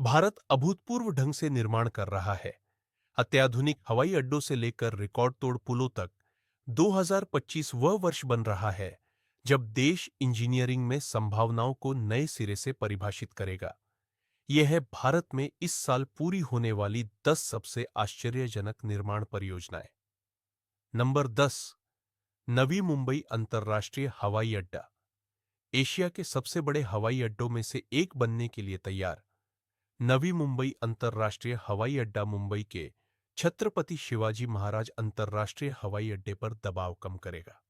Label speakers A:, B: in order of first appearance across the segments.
A: भारत अभूतपूर्व ढंग से निर्माण कर रहा है। अत्याधुनिक हवाई अड्डों से लेकर रिकॉर्ड तोड़ पुलों तक 2025 वह वर्ष बन रहा है जब देश इंजीनियरिंग में संभावनाओं को नए सिरे से परिभाषित करेगा। यह है भारत में इस साल पूरी होने वाली 10 सबसे आश्चर्यजनक निर्माण परियोजनाएं। नंबर 10। नवी मुंबई अंतर्राष्ट्रीय हवाई अड्डा। एशिया के सबसे बड़े हवाई अड्डों में से एक बनने के लिए तैयार नवी मुंबई अंतर्राष्ट्रीय हवाई अड्डा मुंबई के छत्रपति शिवाजी महाराज अंतर्राष्ट्रीय हवाई अड्डे पर दबाव कम करेगा।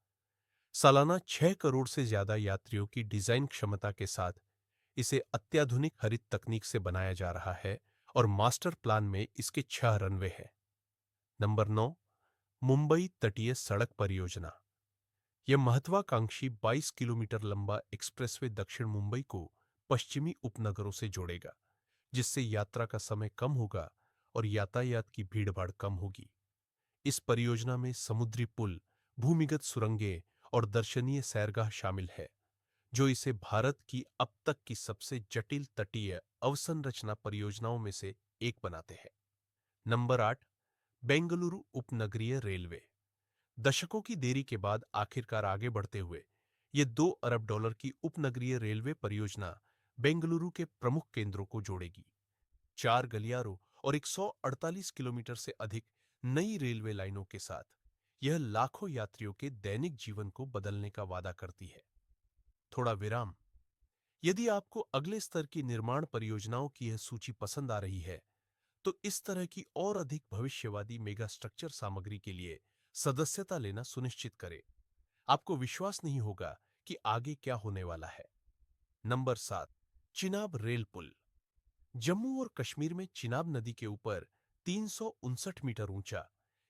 A: सालाना 6 करोड़ से ज्यादा यात्रियों की डिजाइन क्षमता के साथ इसे अत्याधुनिक हरित तकनीक से बनाया जा रहा है और मास्टर प्लान में इसके 6 रनवे हैं। नंबर 9। मुंबई तटीय सड़क परियोजना। यह महत्वाकांक्षी 22 किलोमीटर लंबा एक्सप्रेसवे दक्षिण मुंबई को पश्चिमी उपनगरों से जोड़ेगा, जिससे यात्रा का समय कम होगा और यातायात की भीड़भाड़ कम होगी। इस परियोजना में समुद्री पुल, भूमिगत सुरंगें और दर्शनीय सैरगाह शामिल है, जो इसे भारत की अब तक की सबसे जटिल तटीय अवसंरचना परियोजनाओं में से एक बनाते हैं। नंबर 8। बेंगलुरु उपनगरीय रेलवे। दशकों की देरी के बाद आखिरकार आगे बढ़ते हुए ये 2 अरब डॉलर की उपनगरीय रेलवे परियोजना बेंगलुरु के प्रमुख केंद्रों को जोड़ेगी। 4 गलियारों और 148 किलोमीटर से अधिक नई रेलवे लाइनों के साथ यह लाखों यात्रियों के दैनिक जीवन को बदलने का वादा करती है। थोड़ा विराम। यदि आपको अगले स्तर की निर्माण परियोजनाओं की यह सूची पसंद आ रही है, तो इस तरह की और अधिक भविष्यवादी मेगा स्ट्रक्चर सामग्री के लिए सदस्यता लेना सुनिश्चित करें। आपको विश्वास नहीं होगा कि आगे क्या होने वाला है। नंबर 7। चिनाब रेल पुल। जम्मू और कश्मीर में चिनाब नदी के ऊपर 359 मीटर ऊंचा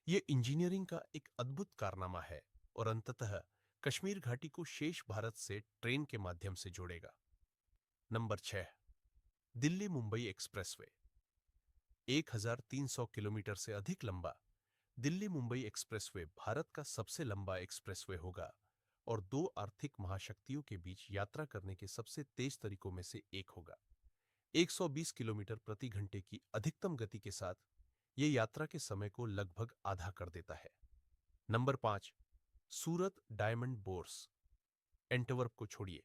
A: ये इंजीनियरिंग का एक अद्भुत कारनामा है और अंततः कश्मीर घाटी को शेष भारत से ट्रेन के माध्यम से जोड़ेगा। Number 6। Delhi Mumbai expressway. 1300 kilometre से अधिक लंबा दिल्ली मुंबई एक्सप्रेसवे भारत का सबसे लंबा एक्सप्रेसवे होगा और दो आर्थिक महाशक्तियों के बीच यात्रा करने के सबसे तेज तरीकों में से एक होगा। 120 किलोमीटर प्रति घंटे की अधिकतम गति के साथ यह यात्रा के समय को लगभग आधा कर देता है। नंबर 5। सूरत डायमंड बोर्स। एंटवर्प को छोड़िए।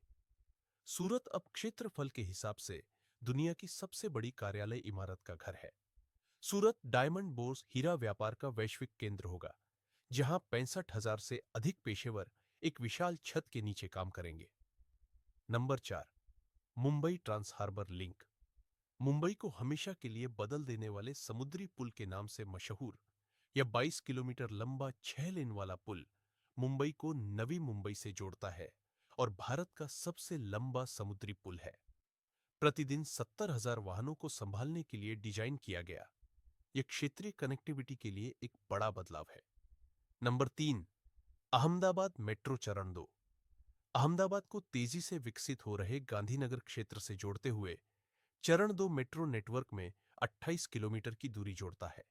A: सूरत अब क्षेत्रफल के हिसाब से दुनिया की सबसे बड़ी कार्यालय इमारत का घर है। सूरत डायमंड बोर्स हीरा व्यापार का वैश्विक केंद्र होगा, जहां 65,000 से अधिक पेशेवर एक विशाल छत के नीचे काम करेंगे। Number 4। Mumbai trans harbour link. Mumbai को हमेशा के लिए बदल देने वाले समुद्री पुल के नाम से मशहूर यह 22 किलोमीटर लंबा 6 लेन वाला पुल मुंबई को नवी मुंबई से जोड़ता है और भारत का सबसे लंबा समुद्री पुल है। प्रतिदिन 70,000 वाहनों को संभालने के लिए डिजाइन किया गया। यह क्षेत्रीय कनेक्टिविटी के लिए एक बड़ा बदलाव है। नंबर 3। अहमदाबाद मेट्रो चरण 2। अहमदाबाद को तेजी से विकसित हो रहे गांधीनगर क्षेत्र से जोड़ते हुए चरण 2 मेट्रो नेटवर्क में 28 किलोमीटर की दूरी जोड़ता है।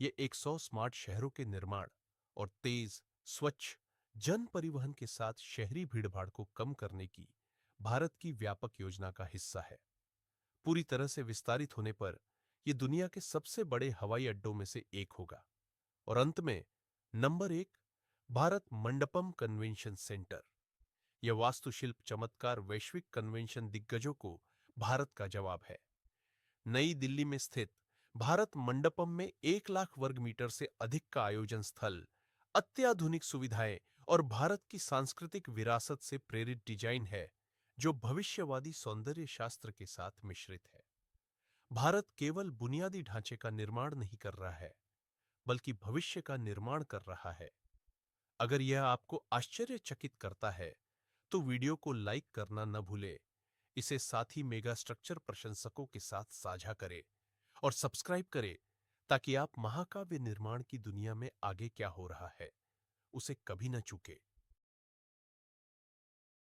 A: यह 100 स्मार्ट शहरों के निर्माण और तेज, स्वच्छ जन परिवहन के साथ शहरी भीड़भाड़ को कम करने की भारत की व्यापक योजना का हिस्सा है। पूरी तरह से विस्तारित होने पर यह दुनिया के सबसे बड़े हवाई अड्डों में से एक होगा। और अंत में number 1। Bharat Mandapam convention centre. यह वास्तुशिल्प चमत्कार वैश्विक कन्वेंशन दिग्गजों को भारत का जवाब है। नई दिल्ली में स्थित भारत मंडपम में 1 लाख वर्ग मीटर से अधिक का आयोजन स्थल, अत्याधुनिक सुविधाएं और भारत की सांस्कृतिक विरासत से प्रेरित डिजाइन है, जो भविष्यवादी सौंदर्य शास्त्र के साथ मिश्रित है। भारत केवल बुनियादी ढांचे का निर्माण नहीं कर रहा है, बल्कि भविष्य का निर्माण कर रहा है। अगर यह आपको आश्चर्यचकित करता है, तो वीडियो को लाइक करना न भूले, इसे साथी मेगा स्ट्रक्चर प्रशंसकों के साथ साझा करें और सब्सक्राइब करें, ताकि आप महाकाव्य निर्माण की दुनिया में आगे क्या हो रहा है उसे कभी न चूके।